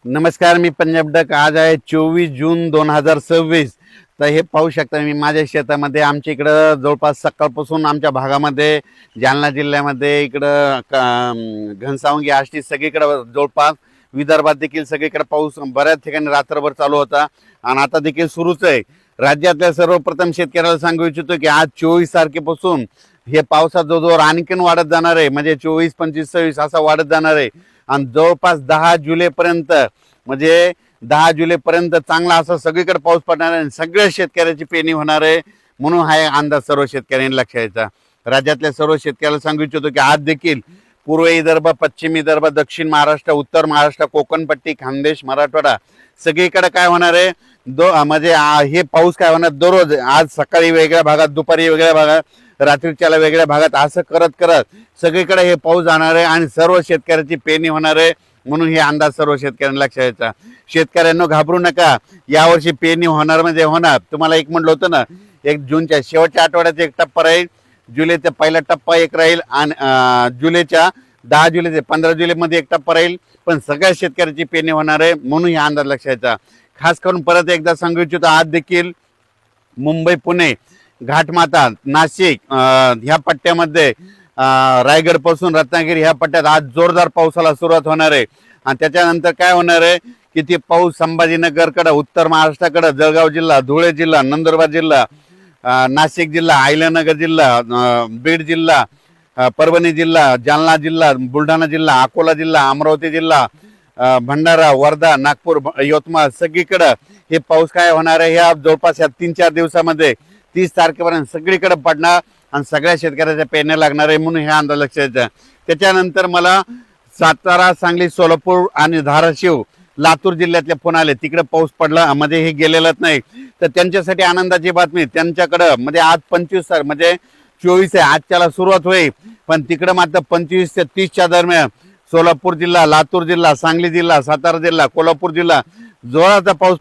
नमस्कार, मी पंजाब डक. आज आहे 24 जून 2026. तर हे पाहू शकता मी माझ्या शेतामध्ये. आमच्या इकडं जवळपास सकाळपासून आमच्या भागामध्ये जालना जिल्ह्यामध्ये इकडं घनसावंगी आष्टी सगळीकडं जवळपास विदर्भात देखील सगळीकडे पाऊस बऱ्याच ठिकाणी रात्रभर चालू होता आणि आता देखील सुरूच आहे. राज्यातल्या सर्वप्रथम शेतकऱ्याला सांगू इच्छितो की आज 24 तारखेपासून हे पावसाचा जोर आणखीन वाढत जाणार आहे. म्हणजे 24, 25, 26 असा वाढत जाणार आहे आणि जवळपास 10 जुलैपर्यंत म्हणजे 10 जुलैपर्यंत चांगला असा सगळीकडे पाऊस पडणार आहे. सगळ्या शेतकऱ्याची पेरणी होणार आहे. म्हणून हा अंदाज सर्व शेतकऱ्यांनी लक्षात घ्यायचा. राज्यातल्या सर्व शेतकऱ्याला सांगू इच्छितो की आज देखील पूर्व विदर्भ, पश्चिम विदर्भ, दक्षिण महाराष्ट्र, उत्तर महाराष्ट्र, कोकणपट्टी, खानदेश, मराठवाडा सगळीकडे काय होणार आहे म्हणजे हे पाऊस काय होणार दररोज. आज सकाळी वेगळ्या भागात, दुपारी वेगळ्या भागात, रात्रीच्याला वेगळ्या भागात असं करत करत सगळीकडे हे पाऊस जाणार आहे आणि सर्व शेतकऱ्याची पेरणी होणार आहे. म्हणून हे अंदाज सर्व शेतकऱ्यांना लक्षात घ्यायचा. शेतकऱ्यांना घाबरू नका. यावर्षी पेरणी होणार म्हणजे होणार. तुम्हाला एक म्हटलं होतं ना, 1 जूनच्या शेवटच्या आठवड्यात एक टप्पा राहील, जुलैचा पहिला टप्पा एक राहील आणि जुलैच्या 10 जुलै ते 15 जुलैमध्ये एक टप्पा राहील. पण सगळ्या शेतकऱ्याची पेरणी होणार आहे. म्हणून हे अंदाज लक्षात घ्यायचा. खास करून परत एकदा सांगू इच्छितो, आज देखील मुंबई, पुणे, घाटमाता, नाशिक ह्या पट्ट्यामध्ये रायगड पासून रत्नागिरी ह्या पट्ट्यात आज जोरदार पावसाला सुरुवात होणार आहे. आणि त्याच्यानंतर काय होणार आहे की ते पाऊस संभाजीनगरकडे, उत्तर महाराष्ट्राकडे, जळगाव जिल्हा, धुळे जिल्हा, नंदुरबार जिल्हा, नाशिक जिल्हा, अहिल्यानगर जिल्हा, बीड जिल्हा, परभणी जिल्हा, जालना जिल्हा, बुलढाणा जिल्हा, अकोला जिल्हा, अमरावती जिल्हा, भंडारा, वर्धा, नागपूर, यवतमाळ सगळीकडे हे पाऊस काय होणार आहे. ह्या जवळपास या 3-4 दिवसामध्ये 30 तारखेपर्यंत सगळीकडे पडणार आणि सगळ्या शेतकऱ्याच्या पेरण्या लागणार आहे. म्हणून हे अंदाज लक्षात घ्यायचा. त्याच्यानंतर मला सातारा, सांगली, सोलापूर आणि धाराशिव, लातूर जिल्ह्यातले फोन आले. तिकडे पाऊस पडला म्हणजे हे गेलेलंच नाही. तर त्यांच्यासाठी आनंदाची बातमी. त्यांच्याकडं म्हणजे आज 25 म्हणजे 24 आहे, आजच्याला सुरुवात होईल. पण तिकडं मात्र 25 ते 30च्या दरम्यान सोलापूर जिल्हा, लातूर जिल्हा, सांगली जिल्हा, सातारा जिल्हा, कोल्हापूर जिल्हा जोराचा पाऊस